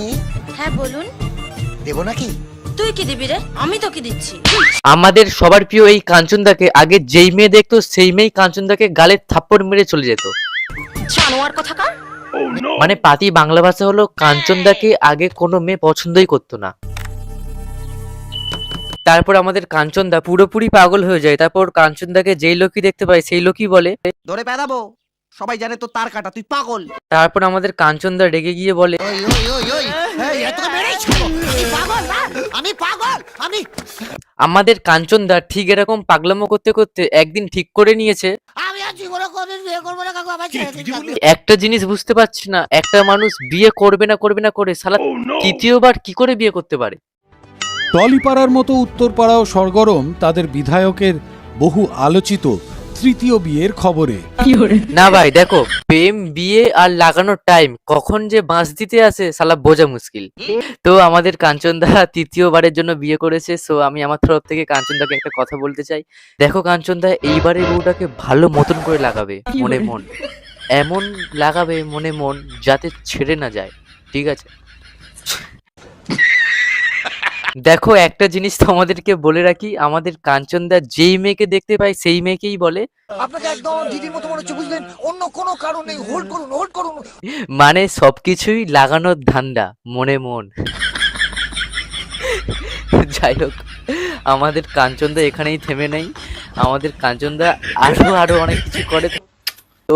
মেয়ে? হ্যাঁ বলুন। দেবো নাকি? তুই কি দিবি রে? আমি তো কি দিচ্ছি। আমাদের সবার প্রিয় এই কাঞ্চনদাকে আগে যেই মেয়ে দেখতো সেই মেয়ে কাঞ্চনদাকে গালে থাপ্পড় মেরে চলে যেত। জানোয়ার কোথাকার। মানে পাতি বাংলা ভাষা হলো কাঞ্চনদাকে আগে কোনো মেয়ে পছন্দই করতো না। তারপর আমাদের কাঞ্চনদা পুরোপুরি পাগল হয়ে যায়। তারপর কাঞ্চনদাকে যেই লোকই দেখতে পায় সেই লোকই বলে, ধরে পেদাবো, সবাই জানে তো তার কাটা, তুই পাগল। তারপর আমাদের কাঞ্চনদা রেগে গিয়ে বলে, ওই ওই ওই ওই এই তোকে মেরেই ছাড়বো। আমি পাগল না, আমি পাগল, আমি আমাদের কাঞ্চনদা ঠিক এরকম পাগলামো করতে করতে একদিন ঠিক করে নিয়েছে আমি আর জীবনে কোনোদিন বিয়ে করবো না কাকু, আমার ছেড়ে দিন কাকু। একটা জিনিস বুঝতে পারছি না, একটা মানুষ বিয়ে করবে না করে শালা তৃতীয়বার কি করে বিয়ে করতে পারে। টলিপাড়ার মতো উত্তরপাড়াও সরগরম তাদের বিধায়কের বহু আলোচিত তৃতীয় বিয়ের খবরে। না ভাই দেখো, প্রেম বিয়ে আর লাগানোর টাইম কখন যে বাঁশ দিতে আসে শালা বোঝা মুশকিল। তো আমাদের কাঞ্চনদা তৃতীয়বারের জন্য বিয়ে করেছে। সো আমি আমার তরফ থেকে কাঞ্চনদাকে একটা কথা বলতে চাই, দেখো কাঞ্চনদা, এইবারে বউটাকে ভালো মতন করে লাগাবে, মনে মন এমন লাগাবে মনে মন যাতে ছেড়ে না যায়, ঠিক আছে? দেখো একটা জিনিস তোমাদেরকে বলে রাখি, আমাদের কাঞ্চনদা যেই মেয়েকে দেখতে পায় সেই মেয়েকেই বলে, আপনাকে একদম দিদির মতো মনে হচ্ছে, বুঝলেন? অন্য কোনো কারণ নেই, হোল্ড করুন, হোল্ড করুন। মানে সবকিছুই লাগানোর ধান্দা, মনে মন। যাই হোক, আমাদের কাঞ্চনদা এখানেই থেমে নেই। আমাদের কাঞ্চনদা আরো অনেক কিছু করে।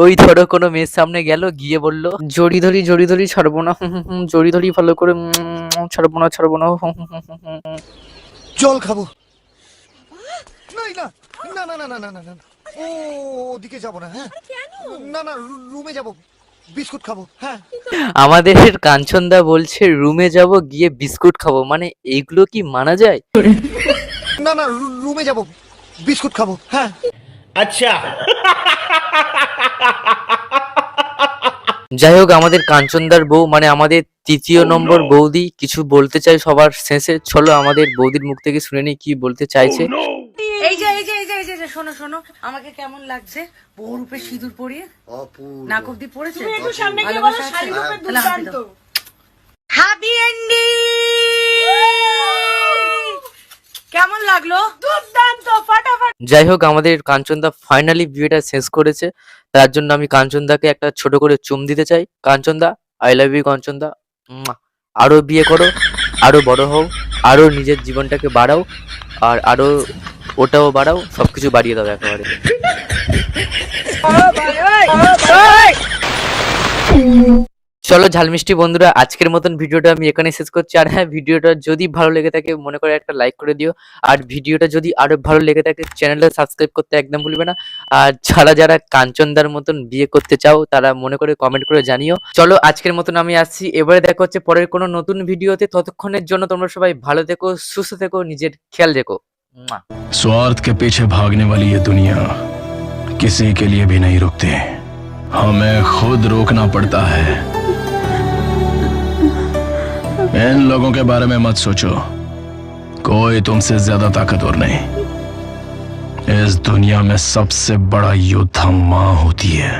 ওই ধরো কোনো মেয়ের সামনে গেল, গিয়ে বলল, জড়ি ধরি ছাড়বো না, জড়ি ধরি ভালো করে, ছাড়বো না। জল খাবো। না না না না না না না না, ও ওদিকে যাবো না। হ্যাঁ না না, রুমে যাবো, বিস্কুট খাবো। হ্যাঁ আমাদের কাঞ্চনদা বলছে রুমে যাব, গিয়ে বিস্কুট খাবো, মানে এইগুলো কি মানা যায়? না না, রুমে যাবো, বিস্কুট খাবো। হ্যাঁ अच्छा যাই হোক, আমাদের কাঞ্চনদার বউ মানে আমাদের তৃতীয় নম্বর বৌদি কিছু বলতে চাই সবার শেষে। চলো আমাদের বৌদির মুখ থেকে শুনে নিই কি বলতে চাইছে। এই যে শোনো শোনো, আমাকে কেমন লাগছে বউর উপরে সিঁদুর পরিয়ে? নাক অব্দি পড়েছে। Happy ending. কেমন লাগলো? দুর্দান্ত, ফাটাফাটি। যাই হোক, আমাদের কাঞ্চনদা ফাইনালি বিয়েটা শেষ করেছে। তার জন্য আমি কাঞ্চনদাকে একটা ছোট করে চুম দিতে চাই। কাঞ্চনদা, আই লাভ ইউ কাঞ্চনদা। আরো বিয়ে করো, আরো বড় হও, আরো নিজের জীবনটাকে বাড়াও, আর আরো ওটাও বাড়াও, সবকিছু বাড়িয়ে দাও একেবারে। চলো ঝালমিষ্টি বন্ধুরা, আজকের মতন ভিডিওটা আমি এখানে শেষ করছি। আর হ্যাঁ, ভিডিওটা যদি ভালো লেগে থাকে মনে করে একটা লাইক করে দিও। আর ভিডিওটা যদি আরো ভালো লেগে থাকে চ্যানেলটা সাবস্ক্রাইব করতে একদম ভুলবে না। আর যারা কাঞ্চনদার মতন বিয়ে করতে চাও তারা মনে করে কমেন্ট করে জানিও। চলো আজকের মতন আমি আসছি, এবারে দেখা হচ্ছে পরের কোনো নতুন ভিডিওতে। ততক্ষণের জন্য তোমরা সবাই ভালো থেকো, সুস্থ থেকো, নিজের খেয়াল রেখো। स्वार्थ के पीछे भागने वाली ये दुनिया किसी के लिए भी नहीं रुकती, हमें खुद रोकना पड़ता है। इन लोगों के बारे में मत सोचो, कोई तुमसे ज्यादा ताकतवर नहीं। इस दुनिया में सबसे बड़ा योद्धा माँ होती है।